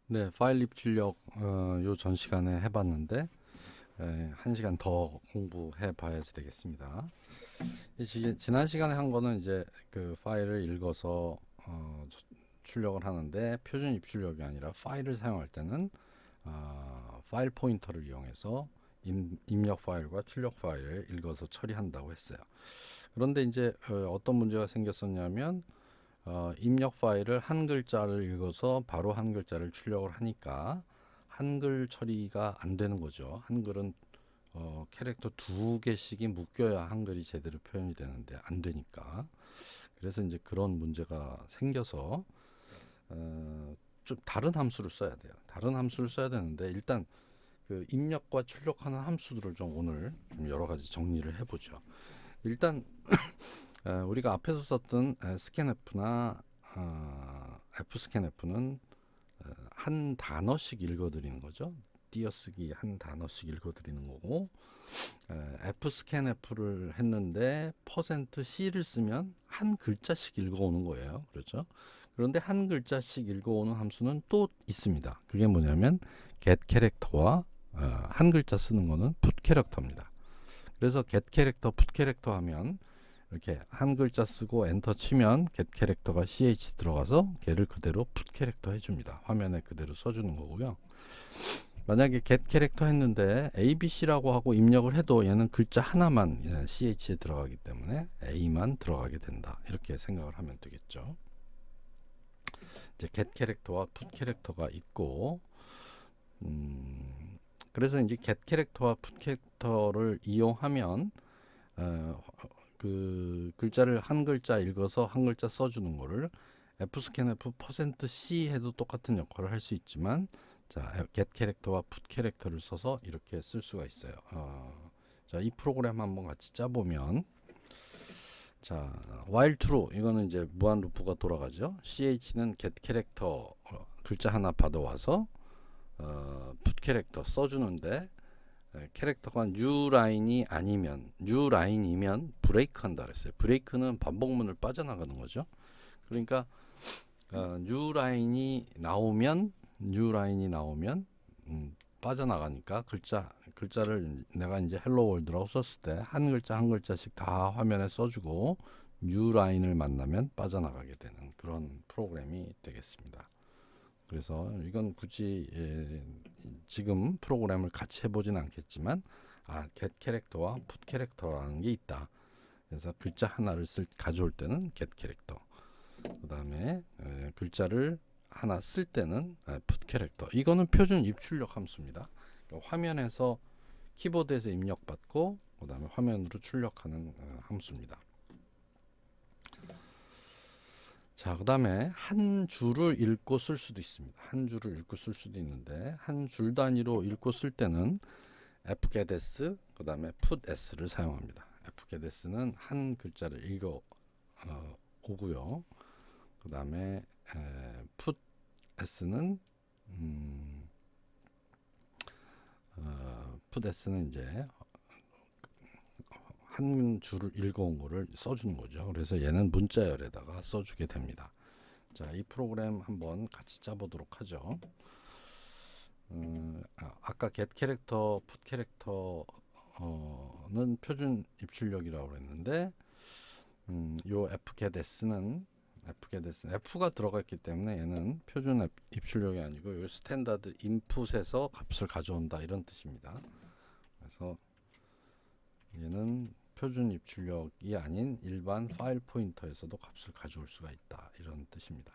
네, 파일 입출력 요 전 시간에 해봤는데 1시간 더 공부해 봐야지 되겠습니다. 지난 시간에 한 거는 이제 그 파일을 읽어서 출력을 하는데 표준 입출력이 아니라 파일을 사용할 때는 파일 포인터를 이용해서 입력 파일과 출력 파일을 읽어서 처리한다고 했어요. 그런데 이제 어떤 문제가 생겼었냐면 입력 파일을 한 글자를 읽어서 바로 한 글자를 출력을 하니까 한글 처리가 안 되는 거죠. 한글은 캐릭터 두 개씩이 묶여야 한글이 제대로 표현이 되는데 안 되니까. 그래서 이제 그런 문제가 생겨서 좀 다른 함수를 써야 돼요. 다른 함수를 써야 되는데 일단 그 입력과 출력하는 함수들을 좀 오늘 좀 여러 가지 정리를 해보죠. 일단 우리가 앞에서 썼던 스캔F나 F스캔F는 한 단어씩 읽어드리는 거죠. 띄어쓰기 한 단어씩 읽어드리는 거고, F스캔F를 했는데 %C를 쓰면 한 글자씩 읽어오는 거예요. 그렇죠? 그런데 한 글자씩 읽어오는 함수는 또 있습니다. 그게 뭐냐면 get 캐릭터와 한 글자 쓰는 거는 put 캐릭터입니다. 그래서 get 캐릭터, put 캐릭터 하면 이렇게 한 글자 쓰고 엔터 치면 get 캐릭터가 ch 들어가서 걔를 그대로 put 캐릭터 해줍니다. 화면에 그대로 써주는 거고요. 만약에 get 캐릭터 했는데 abc라고 하고 입력을 해도 얘는 글자 하나만 ch에 들어가기 때문에 a만 들어가게 된다. 이렇게 생각을 하면 되겠죠. 이제 get 캐릭터와 put 캐릭터가 있고, 그래서 이제 get 캐릭터와 put 캐릭터를 이용하면 그 글자를 한 글자 읽어서 한 글자 써주는 거를 fscanf %c 해도 똑같은 역할을 할 수 있지만, 자 get 캐릭터와 put 캐릭터를 써서 이렇게 쓸 수가 있어요. 자, 이 프로그램 한번 같이 짜보면, 자 while true 이거는 이제 무한 루프가 돌아가죠. ch는 get 캐릭터 글자 하나 받아와서 put 캐릭터 써주는데, 캐릭터가 new 라인이 아니면 new 라인이면 브레이크 한다 그랬어요. 브레이크는 반복문을 빠져나가는 거죠. 그러니까 new 라인이 나오면 빠져나가니까 글자를 내가 이제 헬로 월드라고 썼을 때 한 글자 한 글자씩 다 화면에 써주고 new 라인을 만나면 빠져나가게 되는 그런 프로그램이 되겠습니다. 그래서 이건 굳이 지금 프로그램을 같이 해보진 않겠지만 get 캐릭터와 put 캐릭터라는 게 있다. 그래서 글자 하나를 가져올 때는 get 캐릭터, 그 다음에 글자를 하나 쓸 때는 put 캐릭터. 이거는 표준 입출력 함수입니다. 그러니까 화면에서 키보드에서 입력받고 그 다음에 화면으로 출력하는 함수입니다. 자, 그 다음에 한 줄을 읽고 쓸 수도 있습니다. 한 줄을 읽고 쓸 수도 있는데, 한 줄 단위로 읽고 쓸 때는 fgetS, 그 다음에 putS를 사용합니다. fgetS는 한 글자를 읽어 오고요. 그 다음에 putS는 putS는 이제 한 줄을 읽어온 거를 써주는 거죠. 그래서 얘는 문자열에다가 써주게 됩니다. 자, 이 프로그램 한번 같이 짜보도록 하죠. 아까 get 캐릭터, put 캐릭터는 표준 입출력이라고 그랬는데, 요 fgetS는 F가 들어가 있기 때문에 얘는 표준 입출력이 아니고 요 스탠다드 인풋에서 값을 가져온다 이런 뜻입니다. 그래서 얘는 표준 입출력이 아닌 일반 파일 포인터에서도 값을 가져올 수가 있다 이런 뜻입니다.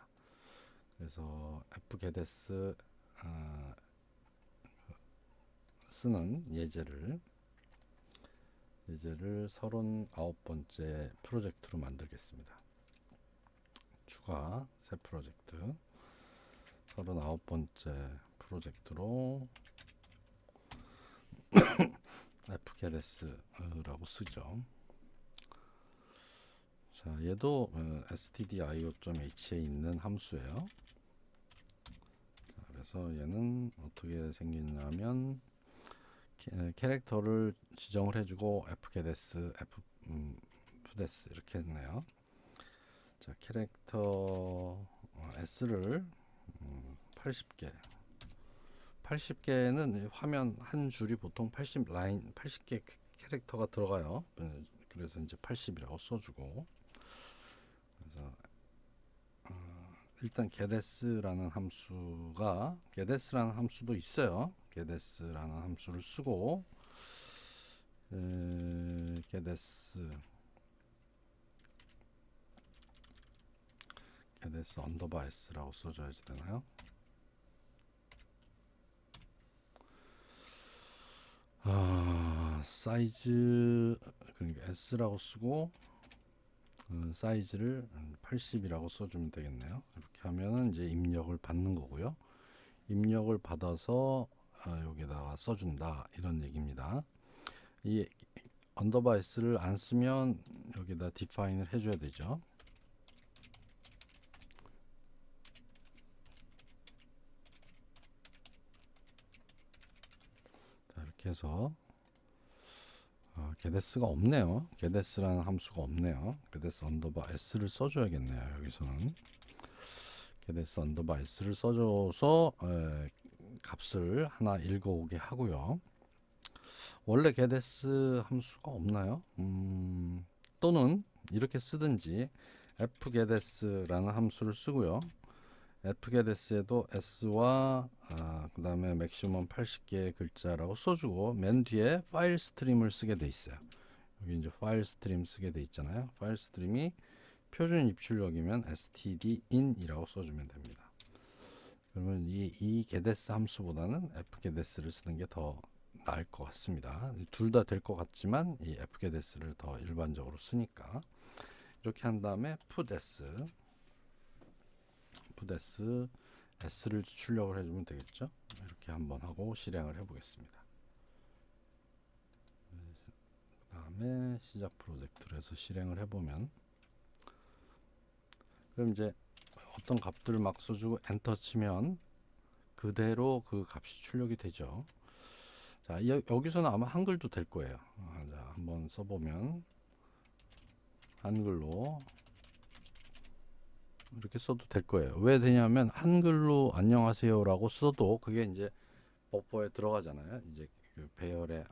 그래서 fgetS 쓰는 예제를 39번째 프로젝트로 만들겠습니다. 추가 새 프로젝트 39번째 프로젝트로 fgetS라고 쓰죠. 자, 얘도 stdio.h에 있는 함수예요. 자, 그래서 얘는 어떻게 생기냐면 캐릭터를 지정을 해주고 fgetS, fdes 이렇게 했네요. 자, 캐릭터 s를 80개 80개는 화면 한 줄이 보통 80 라인 80개 캐릭터가 들어가요. 그래서 이제 80이라고 써주고, 그래서 일단 getS라는 함수가 getS라는 함수도 있어요. getS라는 함수를 쓰고 getS 언더바 s라고 써줘야지 되나요? 사이즈 그러니까 s라고 쓰고 사이즈를 80이라고 써주면 되겠네요. 이렇게 하면은 이제 입력을 받는 거고요. 입력을 받아서 여기다가 써준다 이런 얘기입니다. 이 언더바 s를 안 쓰면 여기다 define을 해줘야 되죠. 자, 이렇게 해서 getS가 없네요. getS라는 함수가 없네요. getS 언더바 s를 써줘야겠네요. 여기서는 getS 언더바 s를 써줘서 값을 하나 읽어오게 하고요. 원래 getS 함수가 없나요? 또는 이렇게 쓰든지 fgetS라는 함수를 쓰고요. fgetS에도 s와 그 다음에 맥시멈 80개의 글자라고 써주고 맨 뒤에 파일 스트림을 쓰게 돼 있어요. 여기 이제 파일 스트림 쓰게 돼 있잖아요. 파일 스트림이 표준 입출력이면 stdin이라고 써주면 됩니다. 그러면 이 getS 함수보다는 fgetS를 쓰는 게 더 나을 것 같습니다. 둘 다 될 것 같지만 이 fgetS를 더 일반적으로 쓰니까 이렇게 한 다음에 putS s를 출력을 해주면 되겠죠. 이렇게 한번 하고 실행을 해보겠습니다. 그 다음에 시작 프로젝트로 해서 실행을 해보면, 그럼 이제 어떤 값들을 막 써주고 엔터 치면 그대로 그 값이 출력이 되죠. 자, 여기서는 아마 한글도 될 거예요. 자, 한번 써보면 한글로 이렇게 써도 될 거예요. 왜 되냐면 한글로 안녕하세요라고 써도 그게 이제 버퍼에 들어가잖아요. 이제 그 배열에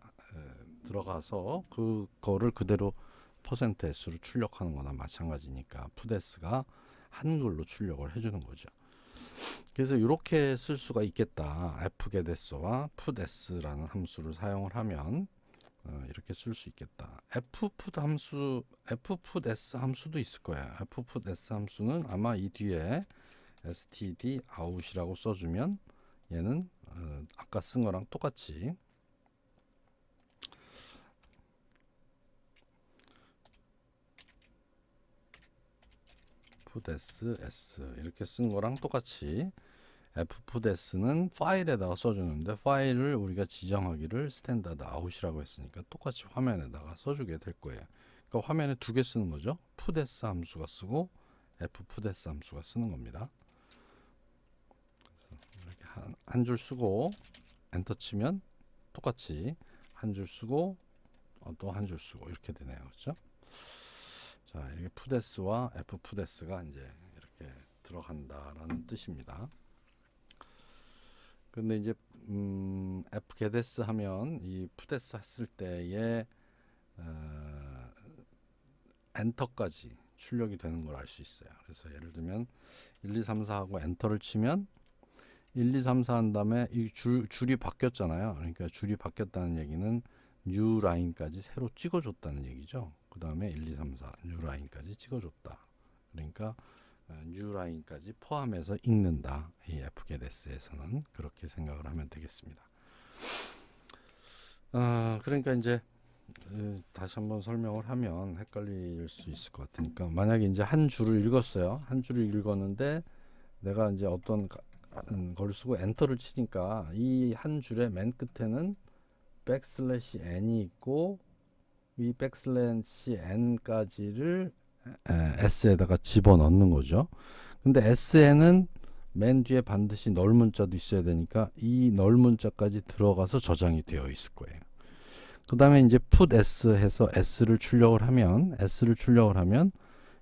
들어가서 그거를 그대로 %s로 출력하는 거나 마찬가지니까 putS가 한글로 출력을 해주는 거죠. 그래서 이렇게 쓸 수가 있겠다. fgetS와 putS라는 함수를 사용을 하면 이렇게 쓸 수 있겠다. fputS 함수도 있을 거야. fputS 함수는 아마 이 뒤에 std out이라고 써주면 얘는 아까 쓴 거랑 똑같이 putS s 이렇게 쓴 거랑 똑같이 fputS는 파일에다가 써주는데 파일을 우리가 지정하기를 스탠다드 아웃이라고 했으니까 똑같이 화면에다가 써주게 될 거예요. 그러니까 화면에 두 개 쓰는 거죠. putS 함수가 쓰고 fputS 함수가 쓰는 겁니다. 이렇게 한 줄 쓰고 엔터 치면 똑같이 한 줄 쓰고 또 한 줄 쓰고 이렇게 되네요. 그렇죠? 자, 이렇게 putS와 fputS가 이제 이렇게 들어간다라는 뜻입니다. 근데 이제 fgetS 하면 이 putS 했을 때에 엔터까지 출력이 되는 걸 알 수 있어요. 그래서 예를 들면 1, 2, 3, 4 하고 엔터를 치면 1, 2, 3, 4 한 다음에 이 줄이 바뀌었잖아요. 그러니까 줄이 바뀌었다는 얘기는 new 라인까지 새로 찍어줬다는 얘기죠. 그 다음에 1, 2, 3, 4 new 라인까지 찍어줬다. 그러니까 new 라인까지 포함해서 읽는다. 이 fgetS에서는 그렇게 생각을 하면 되겠습니다. 그러니까 이제 다시 한번 설명을 하면 헷갈릴 수 있을 것 같으니까, 만약에 이제 한 줄을 읽었어요. 한 줄을 읽었는데 내가 이제 어떤 걸 쓰고 엔터를 치니까 이 한 줄의 맨 끝에는 백슬래시 n이 있고 이 백슬래시 n까지를 s에다가 집어넣는 거죠. 근데 s에는 맨 뒤에 반드시 널 문자도 있어야 되니까 이 널 문자까지 들어가서 저장이 되어 있을 거예요. 그 다음에 이제 putS 해서 s를 출력을 하면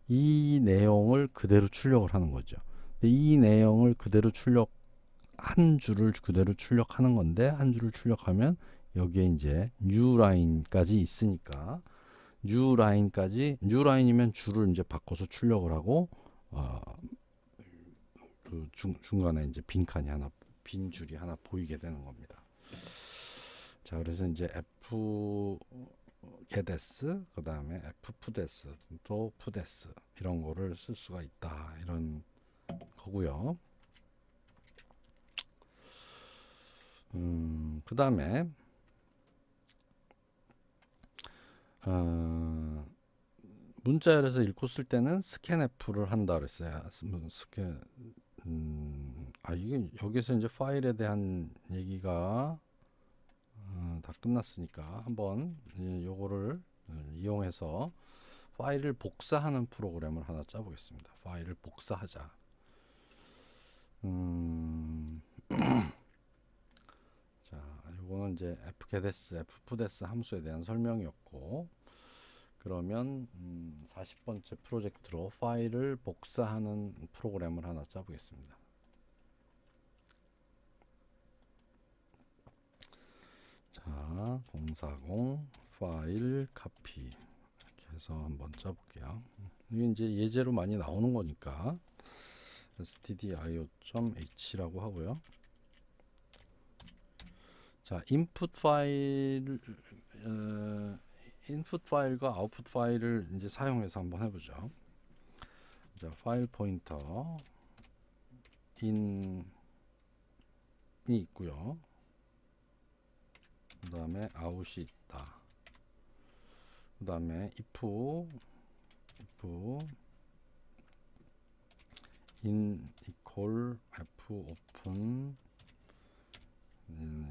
이 내용을 그대로 출력을 하는 거죠. 이 내용을 그대로 출력을 한 줄을 그대로 출력하는 건데, 한 줄을 출력하면 여기에 이제 new line까지 있으니까 new line이면 줄을 이제 바꿔서 출력을 하고 그 중간에 이제 빈 줄이 하나 보이게 되는 겁니다. 자, 그래서 이제 f getS 그 다음에 f putS 또 putS 이런 거를 쓸 수가 있다, 이런 거고요. 그 다음에 문자열에서 읽고 쓸 때는 scanf를 한다 그랬어요. 이게 여기서 이제 파일에 대한 얘기가 다 끝났으니까 한번 요거를 이용해서 파일을 복사하는 프로그램을 하나 짜보겠습니다. 파일을 복사하자. 자, 요거는 이제 fgetS, fputS 함수에 대한 설명이었고, 그러면 40번째 프로젝트로 파일을 복사하는 프로그램을 하나 짜보겠습니다. 자, 040 파일 카피 이렇게 해서 한번 짜볼게요. 이게 이제 예제로 많이 나오는 거니까 stdio.h라고 하고요. 자, 인풋 파일과 아웃풋 파일을 이제 사용해서 한번 해보죠. 자, 파일 포인터 in이 있고요. 그 다음에 out이 있다. 그 다음에 if in equal f open,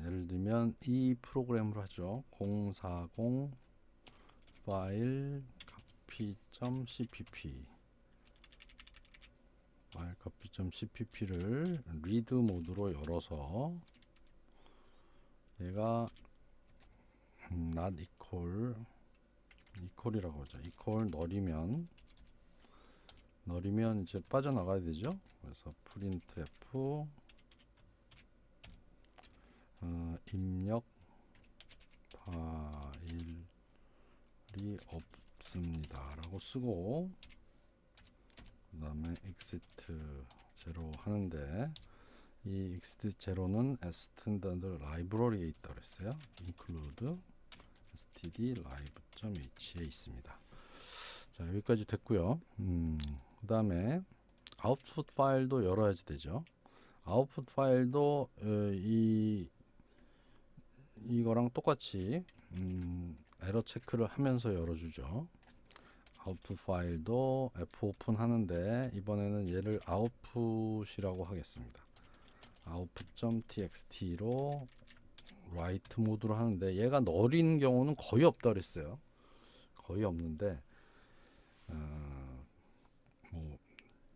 예를 들면 이 프로그램으로 하죠. 040 파일 copy.cpp 파일 copy.cpp를 리드 모드로 열어서 얘가 not equal이라고 하죠. equal 널이면 이제 빠져나가야 되죠. 그래서 printf 입력 파일이 없습니다 라고 쓰고, 그 다음에 exit 0 하는데, 이 exit 0는 스탠다드 라이브러리에 있다고 그랬어요. include stdlive.h에 있습니다. 자, 여기까지 됐고요. 그 다음에 아웃풋 파일도 열어야지 되죠. 아웃풋 파일도 이거랑 똑같이 에러 체크를 하면서 열어주죠. 아웃풋 파일도 fopen 하는데, 이번에는 얘를 아웃풋이라고 하겠습니다. output.txt로 write 모드로 하는데, 얘가 널인 경우는 거의 없다 그랬어요. 거의 없는데 뭐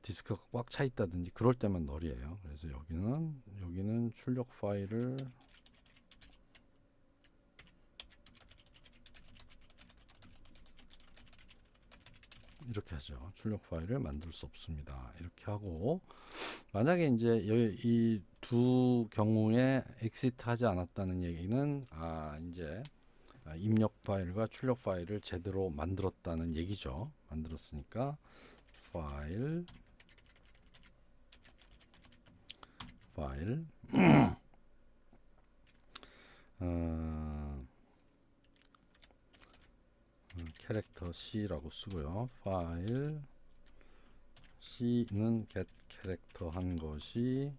디스크가 꽉 차 있다든지 그럴 때만 널이에요. 그래서 여기는 출력 파일을 이렇게 하죠. 출력 파일을 만들 수 없습니다. 이렇게 하고, 만약에 이제 이 두 경우에 exit 하지 않았다는 얘기는 이제 입력 파일과 출력 파일을 제대로 만들었다는 얘기죠. 만들었으니까 파일 캐릭터 C라고 쓰고요. 파일 C는 get 캐릭터 한 것이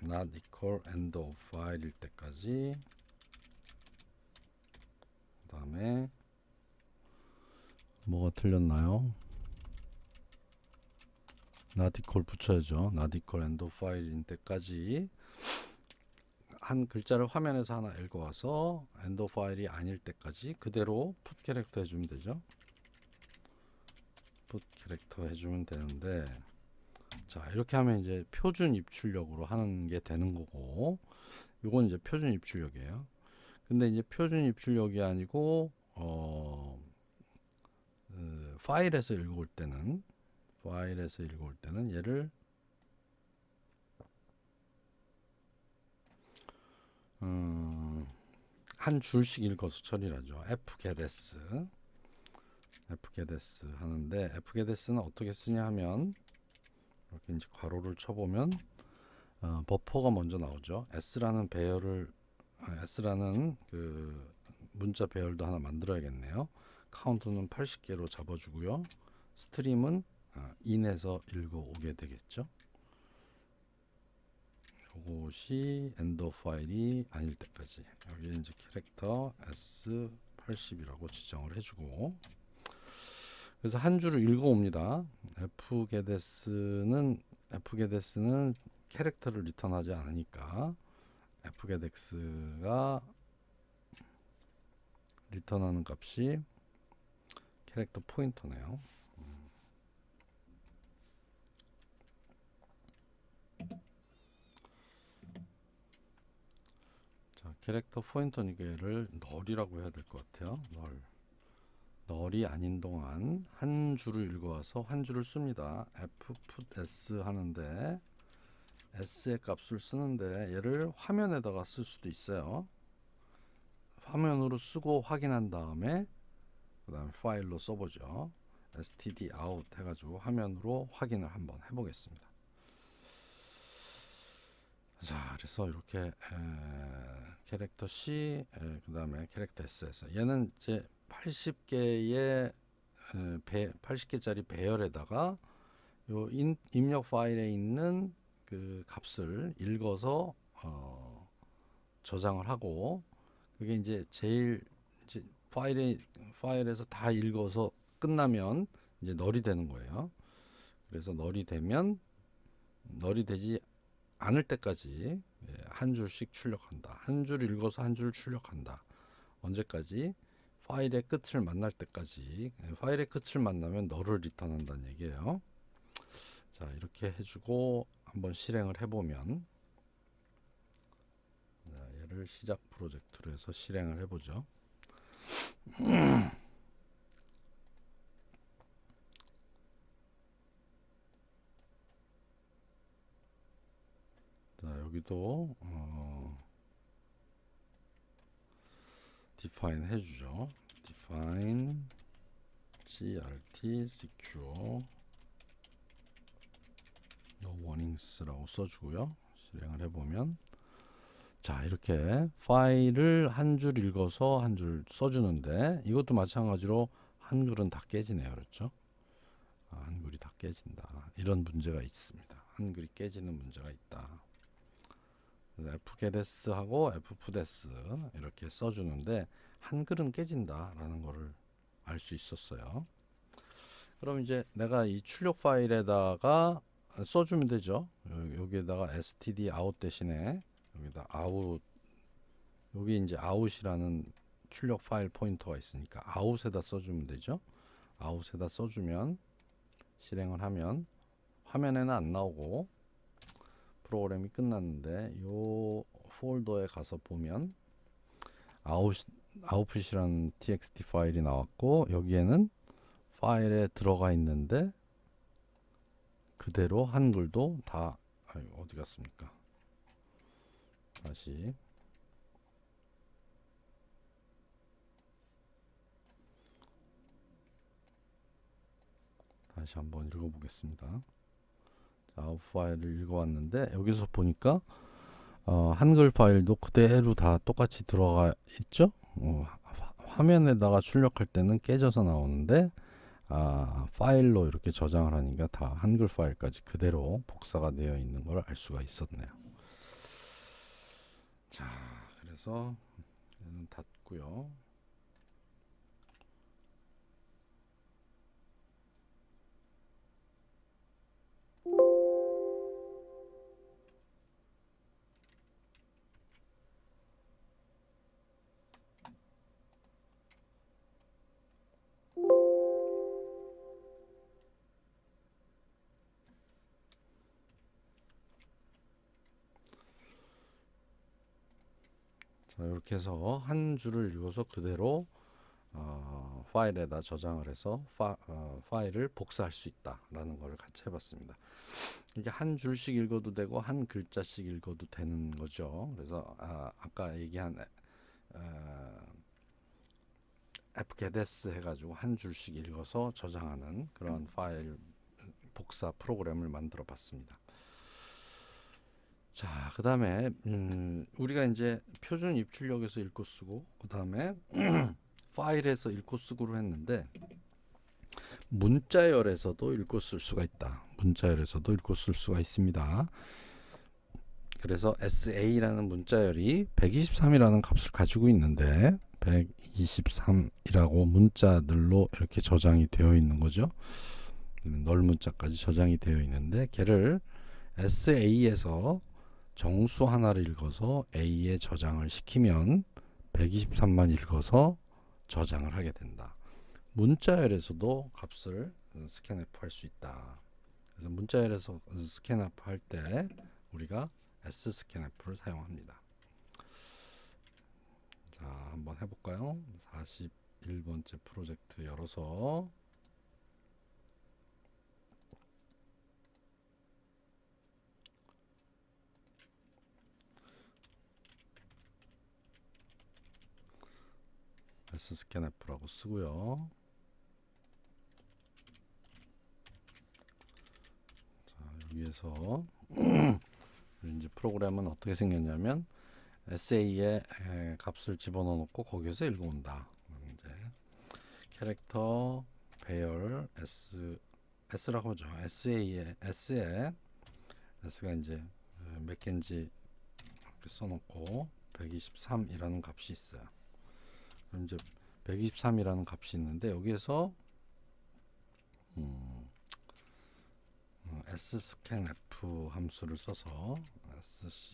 not equal end of file일 때까지, 그 다음에 뭐가 틀렸나요? not equal 붙여야죠. not equal end of file인 때까지 한 글자를 화면에서 하나 읽어와서 end of file이 아닐 때까지 그대로 put 캐릭터 해주면 되죠. put 캐릭터 해주면 되는데, 자, 이렇게 하면 이제 표준 입출력으로 하는 게 되는 거고, 이건 이제 표준 입출력이에요. 근데 이제 표준 입출력이 아니고 파일에서 읽어올 때는 얘를 한 줄씩 읽어서 처리를 하죠. fgetS 하는데 fgetS는 어떻게 쓰냐 하면 이렇게 이제 괄호를 쳐보면 버퍼가 먼저 나오죠. S라는 그 문자 배열도 하나 만들어야겠네요. 카운트는 80개로 잡아주고요. 스트림은 in에서 읽어오게 되겠죠. 이것이 엔더 파일이 아닐 때까지 여기 이제 캐릭터 S80이라고 지정을 해주고, 그래서 한 줄을 읽어옵니다. fgetS는 캐릭터를 리턴하지 않으니까 fgetX가 리턴하는 값이 캐릭터 포인터네요. 자, 캐릭터 포인터니까 얘를 널이라고 해야 될 것 같아요. 널이 아닌 동안 한 줄을 읽어와서 한 줄을 씁니다. fputS 하는데 s의 값을 쓰는데 얘를 화면에다가 쓸 수도 있어요. 화면으로 쓰고 확인한 다음에 그 다음에 파일로 써보죠. stdout 해가지고 화면으로 확인을 한번 해보겠습니다. 자, 그래서 이렇게 캐릭터 C, 그 다음에 캐릭터 S에서 얘는 이제 80개의 80개짜리 배열에다가 요 입력 파일에 있는 그 값을 읽어서 저장을 하고, 그게 이제 제일 이제 파일에서 다 읽어서 끝나면 이제 널이 되는 거예요. 그래서 널이 되지 않을 때까지 한 줄씩 출력한다. 한 줄 읽어서 한 줄 출력한다. 언제까지? 파일의 끝을 만날 때까지. 파일의 끝을 만나면 널을 리턴한다는 얘기예요. 자, 이렇게 해주고 한번 실행을 해보면, 자, 얘를 시작 프로젝트로 해서 실행을 해보죠. 자, 여기도 define 해주죠. define grt secure no warnings라고 써주고요. 실행을 해보면, 자, 이렇게 파일을 한 줄 읽어서 한 줄 써주는데, 이것도 마찬가지로 한글은 다 깨지네요. 그렇죠? 한글이 다 깨진다. 이런 문제가 있습니다. 한글이 깨지는 문제가 있다. fgetS하고 fputS 이렇게 써주는데 한글은 깨진다라는 거를 알 수 있었어요. 그럼 이제 내가 이 출력 파일에다가 써주면 되죠. 여기에다가 stdout 대신에 여기다 out, 여기 이제 out이라는 출력 파일 포인터가 있으니까 out에다 써주면 되죠. out에다 써주면 실행을 하면 화면에는 안 나오고 프로그램이 끝났는데 요 폴더에 가서 보면 output이라는 txt 파일이 나왔고, 여기에는 파일에 들어가 있는데 그대로 한글도 다 어디 갔습니까? 다시 한번 읽어보겠습니다. 아웃 파일을 읽어왔는데 여기서 보니까 한글 파일도 그대로 다 똑같이 들어가 있죠. 화면에다가 출력할 때는 깨져서 나오는데 파일로 이렇게 저장을 하니까 다 한글 파일까지 그대로 복사가 되어 있는 걸 알 수가 있었네요. 자, 그래서 얘는 닫고요. 자, 이렇게 해서 한 줄을 읽어서 그대로 파일에다 저장을 해서 파일을 복사할 수 있다라는 걸 같이 해봤습니다. 이게 한 줄씩 읽어도 되고 한 글자씩 읽어도 되는 거죠. 그래서 아까 얘기한 fgetS 해가지고 한 줄씩 읽어서 저장하는 그런 파일 복사 프로그램을 만들어 봤습니다. 자, 그 다음에 우리가 이제 표준 입출력에서 읽고 쓰고 그 다음에 파일에서 읽고 쓰고로 했는데 문자열에서도 읽고 쓸 수가 있다. 문자열에서도 읽고 쓸 수가 있습니다. 그래서 SA라는 문자열이 123이라는 값을 가지고 있는데 123이라고 문자들로 이렇게 저장이 되어 있는 거죠. 널 문자까지 저장이 되어 있는데 걔를 SA에서 정수 하나를 읽어서 A에 저장을 시키면 123만 읽어서 저장을 하게 된다. 문자열에서도 값을 스캔F 할 수 있다. 그래서 문자열에서 스캔F 할 때 우리가 sScanF를 사용합니다. 자, 한번 해볼까요? 41번째 프로젝트 열어서 sScanF라고 쓰고요. 자, 여기에서 이제 프로그램은 어떻게 생겼냐면 SA에 값을 집어넣어 놓고 거기에서 읽어온다. 이제 캐릭터 배열 S라고 하죠. S에 S가 이제 몇 개인지 이렇게 써놓고 123이라는 값이 있어요. 그럼 이제 123이라는 값이 있는데 여기에서 sScanF 함수를 써서 scanf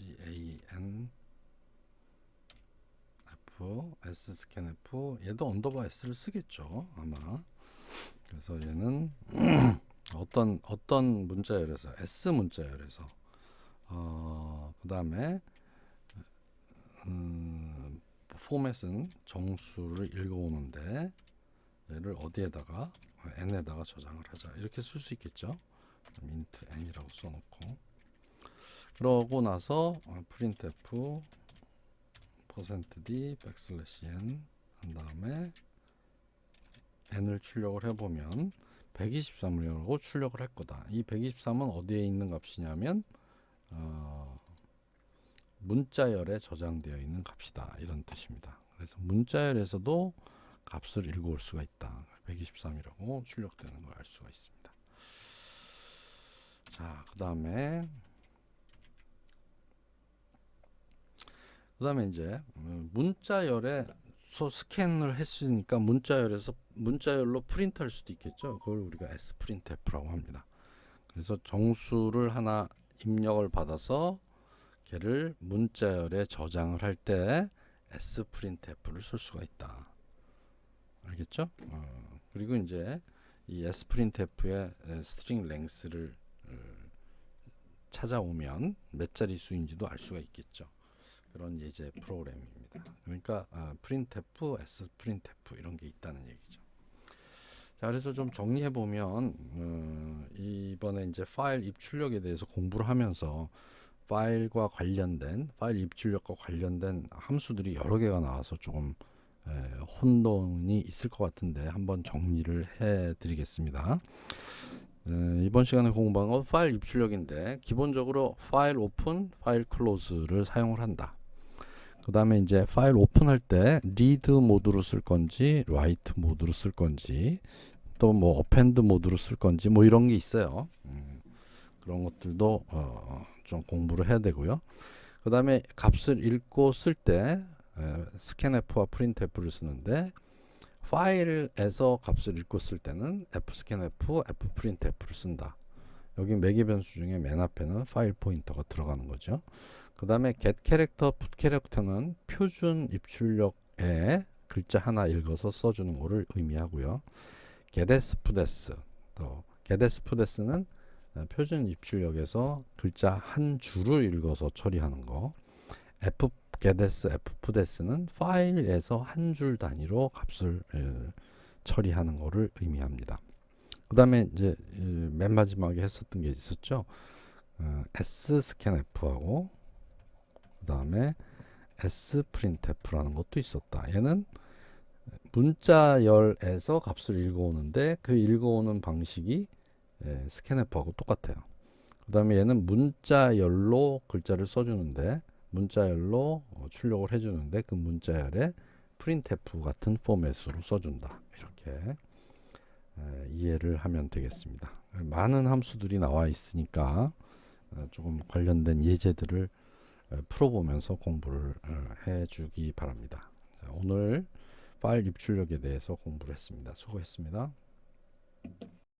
sScanF 얘도 언더바 s를 쓰겠죠 아마. 그래서 얘는 어떤 문자열에서 S 문자열에서 그 다음에 포맷은 정수를 읽어오는데 얘를 어디에다가 n에다가 저장을 하자 이렇게 쓸 수 있겠죠. int n이라고 써놓고 그러고 나서 printf %d n 한 다음에 n을 출력을 해보면 123이라고 출력을 할 거다. 이 123은 어디에 있는 값이냐면 문자열에 저장되어 있는 값이다 이런 뜻입니다. 그래서 문자열에서도 값을 읽어올 수가 있다. 123이라고 출력되는 걸 알 수가 있습니다. 자, 그 다음에 이제 문자열에서 스캔을 했으니까 문자열로 프린트할 수도 있겠죠. 그걸 우리가 sprintf라고 합니다. 그래서 정수를 하나 입력을 받아서 걔를 문자열에 저장을 할 때 sprintf를 쓸 수가 있다. 알겠죠? 그리고 이제 이 sprintf의 string length를 찾아오면 몇 자리 수인지도 알 수가 있겠죠. 그런 예제 프로그램입니다. 그러니까 printf, sprintf 이런 게 있다는 얘기죠. 자, 그래서 좀 정리해 보면 이번에 이제 파일 입출력에 대해서 공부를 하면서 파일 입출력과 관련된 함수들이 여러 개가 나와서 조금 혼돈이 있을 것 같은데 한번 정리를 해 드리겠습니다. 이번 시간에 공부한 건 파일 입출력인데 기본적으로 파일 오픈, 파일 클로즈를 사용을 한다. 그 다음에 이제 파일 오픈할 때 리드 모드로 쓸 건지 라이트 모드로 쓸 건지 또 뭐 어펜드 모드로 쓸 건지 뭐 이런 게 있어요. 그런 것들도 좀 공부를 해야 되고요. 그 다음에 값을 읽고 쓸 때 scanf와 printf를 쓰는데 파일에서 값을 읽고 쓸 때는 fscanf, fprintf를 쓴다. 여기 매개 변수 중에 맨 앞에는 파일 포인터가 들어가는 거죠. 그 다음에 getCharacter, putCharacter는 표준 입출력에 글자 하나 읽어서 써주는 거를 의미하고요. getS, getS는 표준 입출력에서 글자 한 줄을 읽어서 처리하는 거. fgetS, fpdes는 파일에서 한 줄 단위로 값을 처리하는 것을 의미합니다. 그 다음에 이제 맨 마지막에 했었던 게 있었죠. scanf하고 그 다음에 sprintf라는 것도 있었다. 얘는 문자열에서 값을 읽어오는데 그 읽어오는 방식이 scanf하고 똑같아요. 그 다음에 얘는 문자열로 글자를 써주는데 문자열로 출력을 해주는데 그 문자열에 printf 같은 포맷으로 써준다. 이렇게 이해를 하면 되겠습니다. 많은 함수들이 나와 있으니까 조금 관련된 예제들을 풀어보면서 공부를 해주기 바랍니다. 오늘 파일 입출력에 대해서 공부를 했습니다. 수고했습니다.